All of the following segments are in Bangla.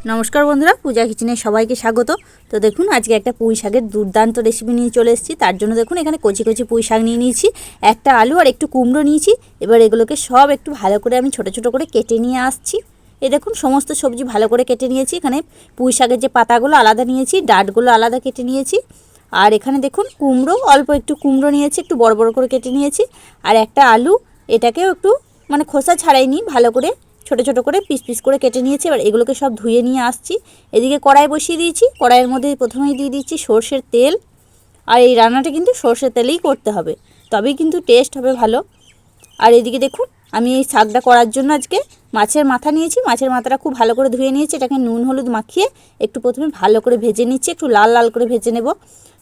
নমস্কার বন্ধুরা, পূজা কিচেনে সবাইকে স্বাগত। তো দেখুন আজকে একটা পুঁই শাকের দুর্দান্ত রেসিপি নিয়ে চলে এসেছি। তার জন্য দেখুন এখানে কচি কচি পুঁই শাক নিয়ে নিয়েছি, একটা আলু আর একটু কুমড়ো নিয়েছি। এবার এগুলোকে সব একটু ভালো করে আমি ছোট ছোট করে কেটে নিয়ে আসছি। এই দেখুন সমস্ত সবজি ভালো করে কেটে নিয়েছি। এখানে পুঁই শাকের যে পাতাগুলো আলাদা নিয়েছি, ডাঁটগুলো আলাদা কেটে নিয়েছি। আর এখানে দেখুন কুমড়ো, অল্প একটু কুমড়ো নিয়েছি, একটু বড় বড় করে কেটে নিয়েছি। আর একটা আলু, এটাকেও একটু খোসা ছাড়াইনি, ভালো করে ছোট ছোট করে পিস পিস করে কেটে নিয়েছি। এবার এগুলোকে সব ধুয়ে নিয়ে আসছি। এদিকে কড়াই বসিয়ে দিয়েছি। কড়াইয়ের মধ্যে প্রথমেই দিয়ে দিচ্ছি সর্ষের তেল। আর এই রান্নাটা কিন্তু সর্ষের তেলেই করতে হবে, তবেই কিন্তু টেস্ট হবে ভালো। আর এদিকে দেখুন আমি এই শাকটা করার জন্য আজকে মাছের মাথা নিয়েছি। মাছের মাথাটা খুব ভালো করে ধুয়ে নিয়েছি। এটাকে নুন হলুদ মাখিয়ে একটু প্রথমে ভালো করে ভেজে নিচ্ছি, একটু লাল লাল করে ভেজে নেব।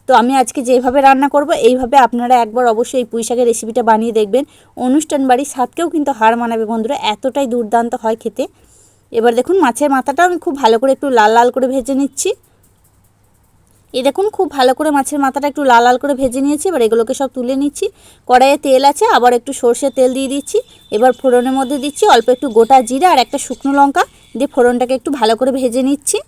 তো আমি আজকে যেভাবে রান্না করব এইভাবে আপনারা একবার অবশ্যই এই পুঁই শাকের রেসিপিটা বানিয়ে দেখবেন। অনুষ্ঠান বাড়ির স্বাদকেও কিন্তু হার মানাবে বন্ধুরা, এতটাই দুর্দান্ত হয় খেতে। এবার দেখুন মাছের মাথাটা আমি খুব ভালো করে একটু লাল লাল করে ভেজে নিচ্ছি। এই দেখুন খুব ভালো করে মাছের মাথাটা একটু লাল লাল করে ভেজে নিয়েছি। এবার এগুলোকে সব তুলে নিচ্ছি। কড়াইয়ে তেল আছে, আবার একটু সর্ষের তেল দিয়ে দিচ্ছি। এবার ফোড়নের মধ্যে দিচ্ছি অল্প একটু গোটা জিরা আর একটা শুকনো লঙ্কা দিয়ে ফোড়নটাকে একটু ভালো করে ভেজে নিচ্ছি।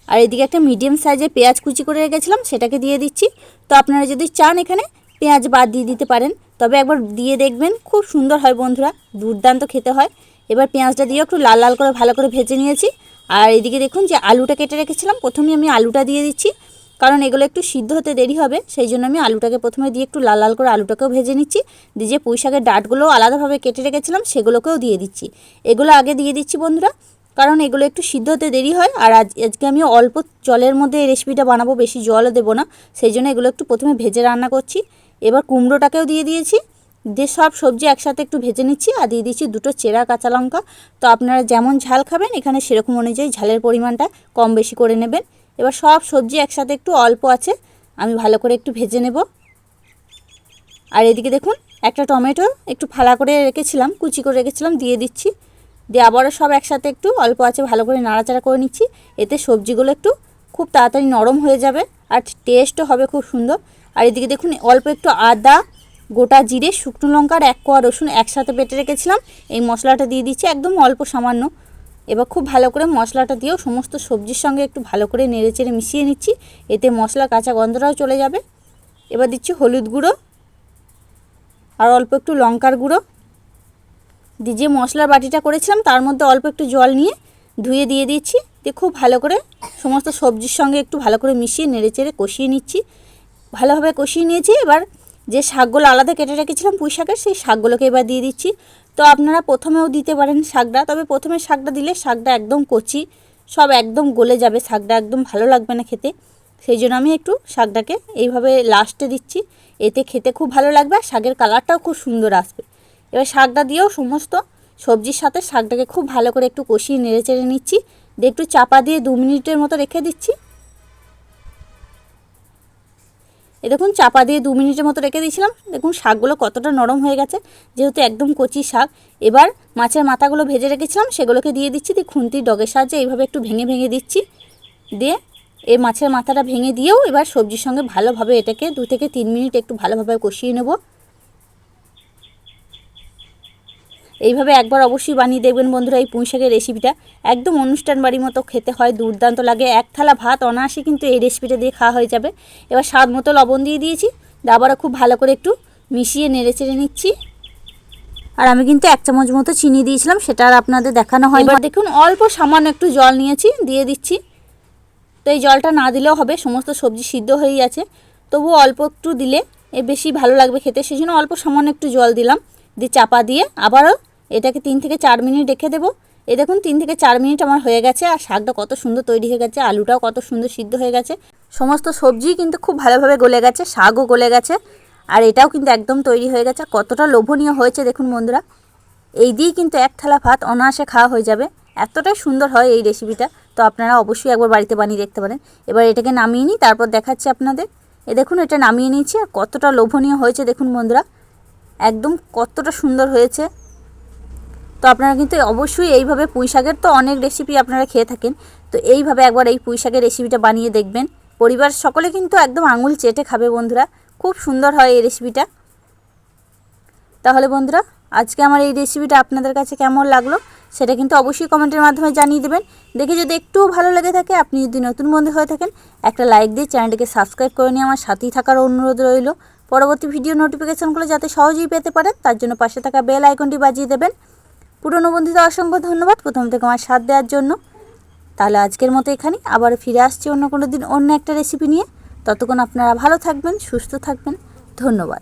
আর এদিকে একটা মিডিয়াম সাইজের পেঁয়াজ কুচি করে রেখেছিলাম, সেটাকে দিয়ে দিচ্ছি। তো আপনারা যদি চান এখানে পেঁয়াজ বাদ দিয়ে দিতে পারেন, তবে একবার দিয়ে দেখবেন, খুব সুন্দর হয় বন্ধুরা, দুর্দান্ত খেতে হয়। এবার পেঁয়াজটা দিয়ে একটু লাল লাল করে ভালো করে ভেজে নিয়েছি। আর এদিকে দেখুন যে আলুটা কেটে রেখেছিলাম, প্রথমেই আমি আলুটা দিয়ে দিচ্ছি, কারণ এগুলো একটু সিদ্ধ হতে দেরি হবে, সেই জন্য আমি আলুটাকে প্রথমে দিয়ে একটু লাল লাল করে আলুটাকেও ভেজে নিচ্ছি। দিয়ে যে পুঁই শাকের ডাঁটগুলো আলাদাভাবে কেটে রেখেছিলাম সেগুলোকেও দিয়ে দিচ্ছি। এগুলো আগে দিয়ে দিচ্ছি বন্ধুরা, কারণ এগুলো একটু সিদ্ধ হতে দেরি হয়। আর আজকে আমি অল্প জলের মধ্যে এই রেসিপিটা বানাবো, বেশি জলও দেবো না, সেই জন্য এগুলো একটু প্রথমে ভেজে রান্না করছি। এবার কুমড়োটাকেও দিয়ে দিয়েছি, দিয়ে সব সবজি একসাথে একটু ভেজে নিচ্ছি। আর দিয়ে দিচ্ছি দুটো চেরা কাঁচা লঙ্কা। তো আপনারা যেমন ঝাল খাবেন এখানে সেরকম অনুযায়ী ঝালের পরিমাণটা কম বেশি করে নেবেন। এবার সব সবজি একসাথে একটু অল্প আছে আমি ভালো করে একটু ভেজে নেব। আর এদিকে দেখুন একটা টমেটো একটু ফালা করে রেখেছিলাম, কুচি করে রেখেছিলাম, দিয়ে দিচ্ছি। দিয়ে আবারও সব একসাথে একটু অল্প আছে ভালো করে নাড়াচাড়া করে নিচ্ছি। এতে সবজিগুলো একটু খুব তাড়াতাড়ি নরম হয়ে যাবে আর টেস্টও হবে খুব সুন্দর। আর এদিকে দেখুন অল্প একটু আদা, গোটা জিরে, শুকনো লঙ্কা আর 1 কোয়া রসুন একসাথে বেটে রেখেছিলাম, এই মশলাটা দিয়ে দিচ্ছি, একদম অল্প সামান্য। এবার খুব ভালো করে মশলাটা দিয়েও সমস্ত সবজির সঙ্গে একটু ভালো করে নেড়েচেড়ে মিশিয়ে নিচ্ছি, এতে মশলা কাঁচা গন্ধটাও চলে যাবে। এবার দিচ্ছি হলুদ গুঁড়ো আর অল্প একটু লঙ্কার গুঁড়ো। দিয়ে যে মশলার বাটিটা করেছিলাম তার মধ্যে অল্প একটু জল নিয়ে ধুয়ে দিয়ে দিচ্ছি। দিয়ে খুব ভালো করে সমস্ত সবজির সঙ্গে একটু ভালো করে মিশিয়ে নেড়েচেড়ে কষিয়ে নিচ্ছি, ভালোভাবে কষিয়ে নিয়েছি। এবার যে শাকগুলো আলাদা কেটে রেখেছিলাম পুঁই শাকের, সেই শাকগুলোকে এবার দিয়ে দিচ্ছি। তো আপনারা প্রথমেও দিতে পারেন শাকটা, তবে প্রথমে শাকটা দিলে শাকটা একদম কচি, সব একদম গলে যাবে, শাকটা একদম ভালো লাগবে না খেতে। সেই জন্য আমি একটু শাকটাকে এইভাবে লাস্টে দিচ্ছি, এতে খেতে খুব ভালো লাগবে আর শাকের কালারটাও খুব সুন্দর আসবে। এবার শাকটা দিয়েও সমস্ত সবজির সাথে শাকটাকে খুব ভালো করে একটু কষিয়ে নেড়ে চেড়ে নিচ্ছি। দিয়ে একটু চাপা দিয়ে 2 মিনিটের মতো রেখে দিচ্ছি। দেখুন চাপা দিয়ে 2 মিনিটের মতো রেখে দিয়েছিলাম। দেখুন শাকগুলো কতটা নরম হয়ে গেছে, যেহেতু একদম কচি শাক। এবার মাছের মাথাগুলো ভেজে রেখেছিলাম সেগুলোকে দিয়ে দিচ্ছি। দিয়ে খুন্তির ডগের সাহায্যে এইভাবে একটু ভেঙে ভেঙে দিচ্ছি। দিয়ে এই মাছের মাথাটা ভেঙে দিয়েও এবার সবজির সঙ্গে ভালোভাবে এটাকে 2 থেকে 3 মিনিট একটু ভালোভাবে কষিয়ে নেব। এইভাবে একবার অবশ্যই বানিয়ে দেখবেন বন্ধুরা এই পুঁই শাকের রেসিপিটা, একদম অনুষ্ঠান বাড়ির মতো খেতে হয়, দুর্দান্ত লাগে। 1 থালা ভাত অনায়াসে কিন্তু এই রেসিপিটা দিয়ে খাওয়া হয়ে যাবে। এবার স্বাদ মতো লবণ দিয়ে দিয়েছি, আবারও খুব ভালো করে একটু মিশিয়ে নেড়ে চেড়ে নিচ্ছি। আর আমি কিন্তু 1 চামচ মতো চিনি দিয়েছিলাম, সেটা আর আপনাদের দেখানো হয়। এবার দেখুন অল্প সামান্য একটু জল নিয়েছি, দিয়ে দিচ্ছি। তো এই জলটা না দিলেও হবে, সমস্ত সবজি সিদ্ধ হয়ে গেছে, তবুও অল্প একটু দিলে বেশি ভালো লাগবে খেতে, সেই জন্য অল্প সামান্য একটু জল দিলাম। দিয়ে চাপা দিয়ে আবারও এটাকে 3 থেকে 4 মিনিট রেখে দেবো। এই দেখুন 3 থেকে 4 মিনিট আমার হয়ে গেছে আর শাকটা কত সুন্দর তৈরি হয়ে গেছে, আলুটাও কত সুন্দর সিদ্ধ হয়ে গেছে, সমস্ত সবজি কিন্তু খুব ভালোভাবে গলে গেছে, শাকও গলে গেছে, আর এটাও কিন্তু একদম তৈরি হয়ে গেছে। কতটা লোভনীয় হয়েছে দেখুন বন্ধুরা, এই দিয়েই কিন্তু 1 থালা ভাত অনায়াসে খাওয়া হয়ে যাবে, এতটাই সুন্দর হয় এই রেসিপিটা। তো আপনারা অবশ্যই একবার বাড়িতে বানিয়ে দেখতে পারেন। এবার এটাকে নামিয়ে নিই, তারপর দেখাচ্ছি আপনাদের। দেখুন এটা নামিয়ে নিয়েছি আর কতটা লোভনীয় হয়েছে দেখুন বন্ধুরা, একদম কতটা সুন্দর হয়েছে। তো আপনারা কিন্তু অবশ্যই এইভাবে পুঁই শাকের তো অনেক রেসিপি আপনারা খেয়ে থাকেন, তো এইভাবে একবার এই পুঁই শাকের রেসিপিটা বানিয়ে দেখবেন, পরিবার সকলে কিন্তু একদম আঙুল চেটে খাবে বন্ধুরা, খুব সুন্দর হয় এই রেসিপিটা। তাহলে বন্ধুরা আজকে আমার এই রেসিপিটা আপনাদের কাছে কেমন লাগলো সেটা কিন্তু অবশ্যই কমেন্টের মাধ্যমে জানিয়ে দেবেন। দেখে যদি একটু ভালো লেগে থাকে, আপনি যদি নতুন বন্ধু হয়ে থাকেন, একটা লাইক দিয়ে চ্যানেলটিকে সাবস্ক্রাইব করে নিয়ে আমার সাথেই থাকার অনুরোধ রইল। পরবর্তী ভিডিও নোটিফিকেশনগুলো যাতে সহজেই পেতে পারেন, তার জন্য পাশে থাকা বেল আইকনটি বাজিয়ে দেবেন। পুরনো বন্ধুদের অসংখ্য ধন্যবাদ প্রথম থেকে আমার সাথ দেওয়ার জন্য। তাহলে আজকের মতো এখানেই, আবার ফিরে আসছি অন্য কোনো দিন অন্য একটা রেসিপি নিয়ে। ততক্ষণ আপনারা ভালো থাকবেন, সুস্থ থাকবেন। ধন্যবাদ।